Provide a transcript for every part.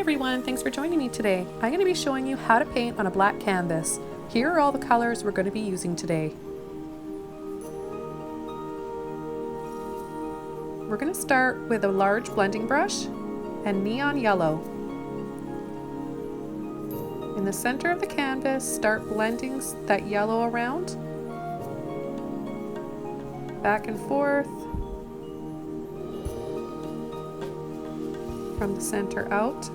everyone, thanks for joining me today. I'm going to be showing you how to paint on a black canvas. Here are all the colors we're going to be using today. We're going to start with a large blending brush and neon yellow. In the center of the canvas, start blending that yellow around, back and forth, from the center out.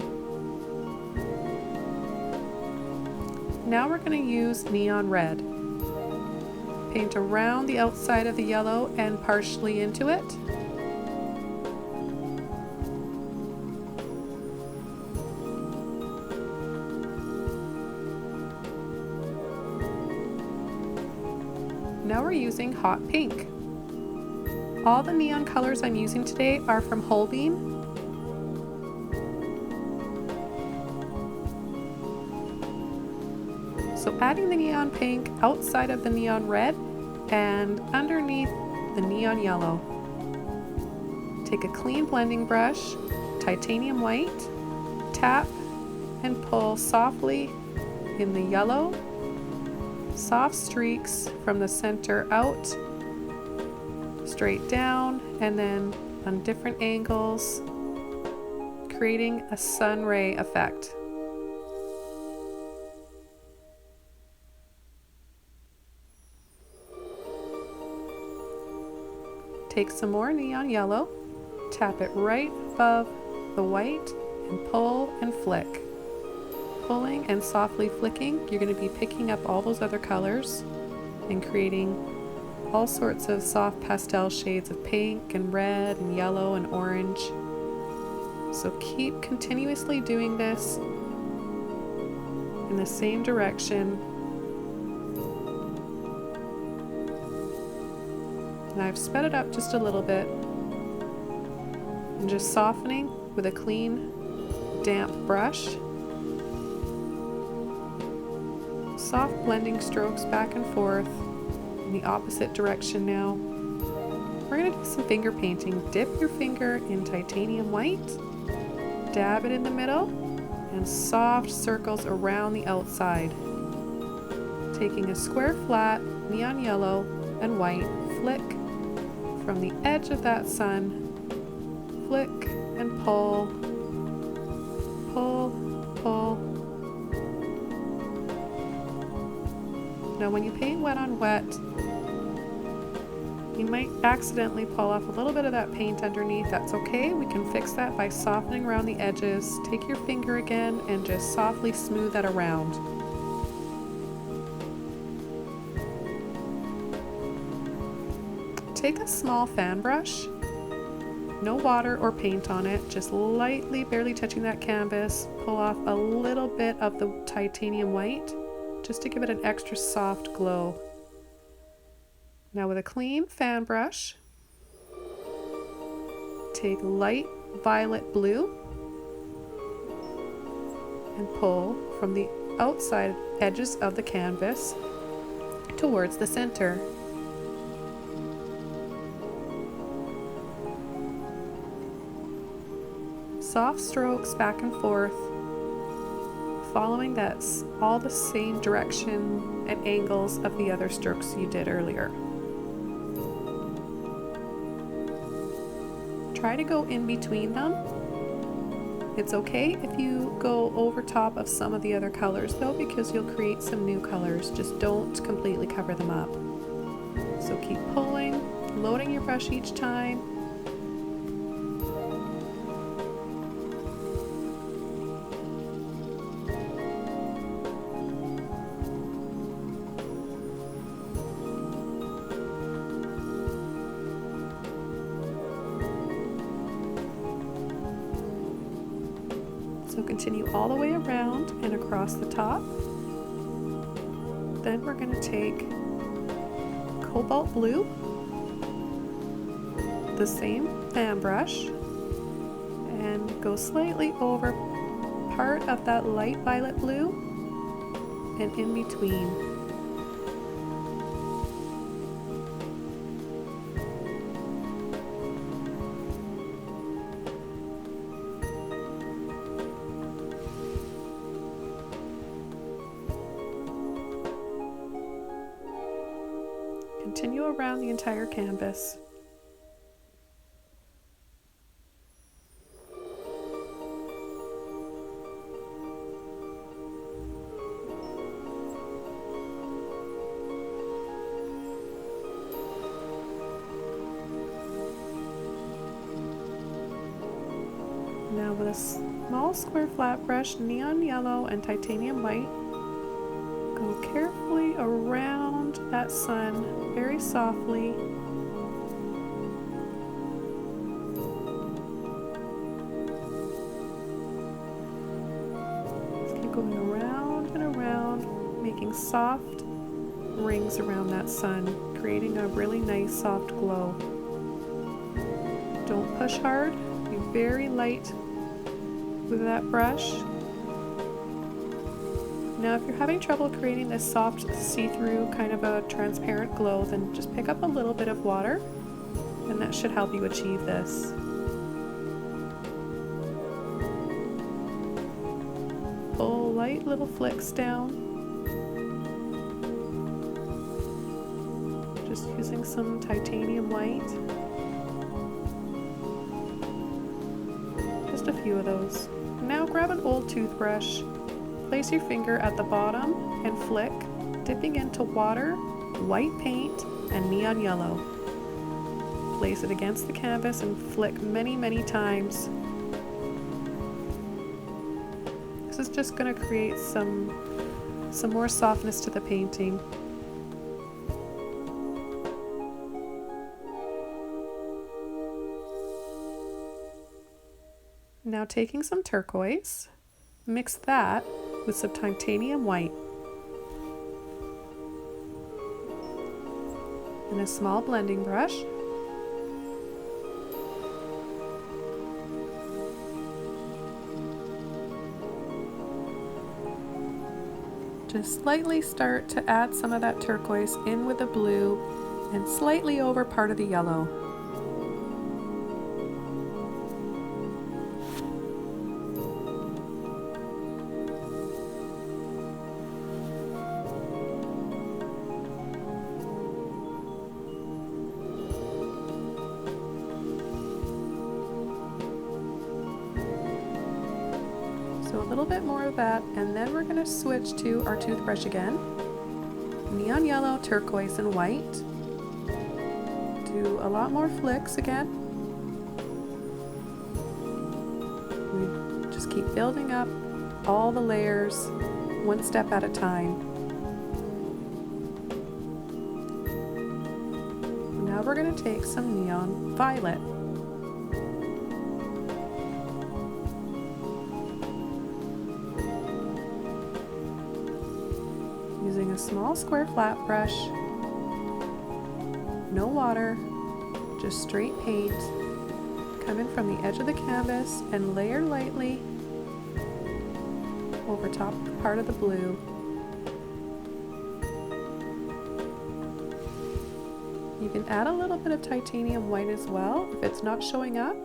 Now we're going to use neon red. Paint around the outside of the yellow and partially into it. Now we're using hot pink. All the neon colors I'm using today are from Holbein. So adding the neon pink outside of the neon red and underneath the neon yellow. Take a clean blending brush, titanium white, tap and pull softly in the yellow, soft streaks from the center out, straight down, and then on different angles, creating a sun ray effect. Take some more neon yellow, tap it right above the white, and pull and flick. Pulling and softly flicking, you're going to be picking up all those other colors and creating all sorts of soft pastel shades of pink and red and yellow and orange. So keep continuously doing this in the same direction. And I've sped it up just a little bit. And just softening with a clean, damp brush. Soft blending strokes back and forth in the opposite direction now. We're going to do some finger painting. Dip your finger in titanium white, dab it in the middle, and soft circles around the outside. Taking a square flat, neon yellow and white, flick from the edge of that sun, flick and pull, pull, pull. Now when you paint wet on wet, you might accidentally pull off a little bit of that paint underneath. That's okay, we can fix that by softening around the edges. Take your finger again and just softly smooth that around. Take a small fan brush, no water or paint on it, just lightly, barely touching that canvas. Pull off a little bit of the titanium white, just to give it an extra soft glow. Now with a clean fan brush, take light violet blue and pull from the outside edges of the canvas towards the center. Soft strokes back and forth, following that's all the same direction and angles of the other strokes you did earlier. Try to go in between them. It's okay if you go over top of some of the other colors though, because you'll create some new colors. Just don't completely cover them up. So keep pulling, loading your brush each time. So continue all the way around and across the top. Then we're going to take Cobalt blue, the same fan brush, and go slightly over part of that light violet blue and in between. continue around the entire canvas. Now with a small square flat brush, neon yellow and titanium white, go carefully around that sun very softly. Just keep going around and around, making soft rings around that sun, creating a really nice soft glow. Don't push hard, be very light with that brush. Now if you're having trouble creating this soft see-through kind of a transparent glow, then just pick up a little bit of water and that should help you achieve this. Pull light little flicks down. Just using some titanium white. Just a few of those. Now grab an old toothbrush, place your finger at the bottom and flick, dipping into water, white paint, and neon yellow. Place it against the canvas and flick many, many times. This is just going to create some more softness to the painting. Now taking some turquoise, mix that with some titanium white and a small blending brush. Just slightly start to add some of that turquoise in with the blue and slightly over part of the yellow. So a little bit more of that, and then we're going to switch to our toothbrush again. Neon yellow, turquoise, and white. Do a lot more flicks again. We just keep building up all the layers, one step at a time. Now we're going to take some neon violet. Using a small square flat brush, no water, just straight paint, come in from the edge of the canvas and layer lightly over top part of the blue. You can add a little bit of titanium white as well if it's not showing up.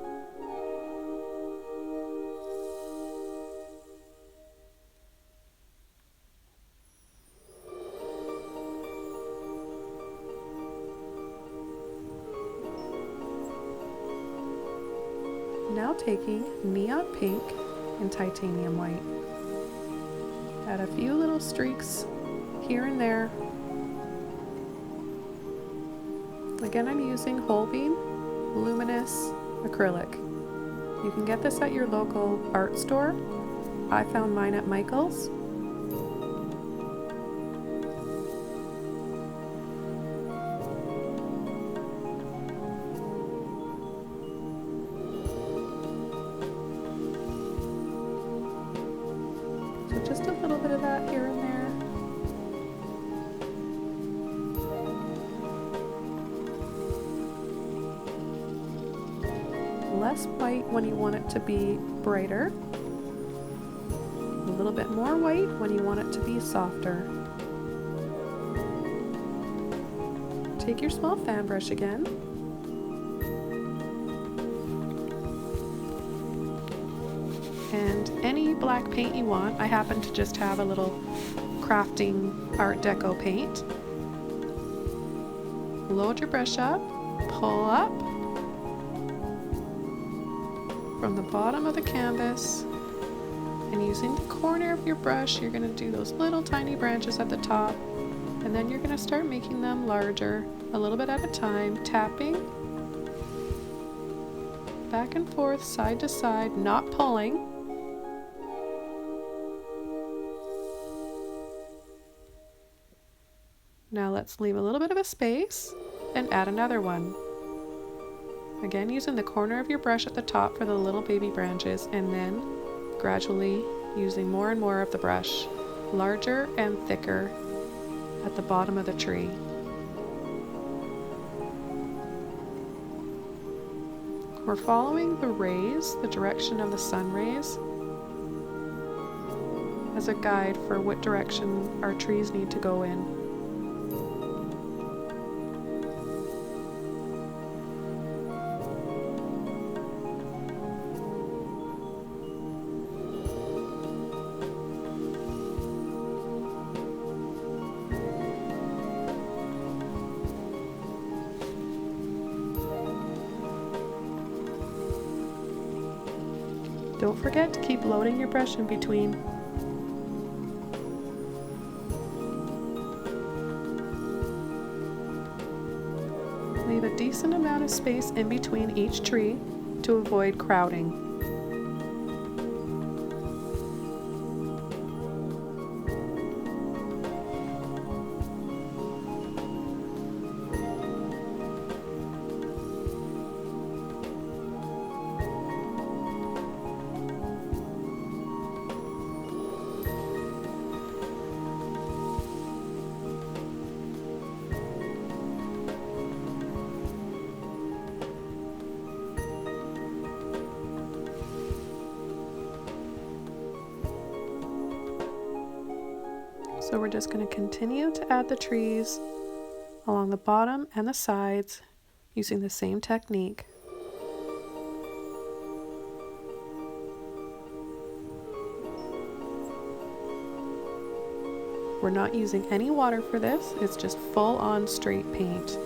Now taking neon pink and titanium white. Add a few little streaks here and there. Again, I'm using whole beam, luminous acrylic. You can get this at your local art store. I found mine at Michael's. Just a little bit of that here and there. Less white when you want it to be brighter. A little bit more white when you want it to be softer. Take your small fan brush again. And any black paint you want. I happen to just have a little crafting Art Deco paint. Load your brush up, pull up from the bottom of the canvas, and using the corner of your brush, you're going to do those little tiny branches at the top, and then you're going to start making them larger, a little bit at a time, tapping back and forth, side to side, not pulling. Now let's leave a little bit of a space and add another one. Again, using the corner of your brush at the top for the little baby branches, and then gradually using more and more of the brush, larger and thicker at the bottom of the tree. We're following the rays, the direction of the sun rays, as a guide for what direction our trees need to go in. Don't forget to keep loading your brush in between. Leave a decent amount of space in between each tree to avoid crowding. So we're just going to continue to add the trees along the bottom and the sides using the same technique. We're not using any water for this, it's just full on straight paint.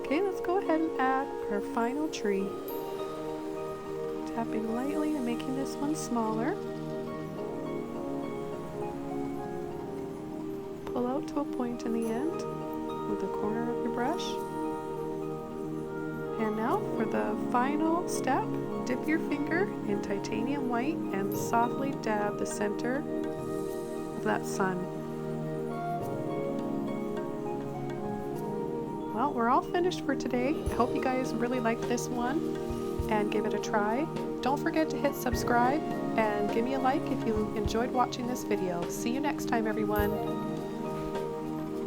Okay, let's go ahead and add our final tree. Tapping lightly and making this one smaller. Pull out to a point in the end with the corner of your brush. And now for the final step, dip your finger in titanium white and softly dab the center of that sun. Well, we're all finished for today. I hope you guys really liked this one and give it a try. Don't forget to hit subscribe and give me a like if you enjoyed watching this video. See you next time, everyone.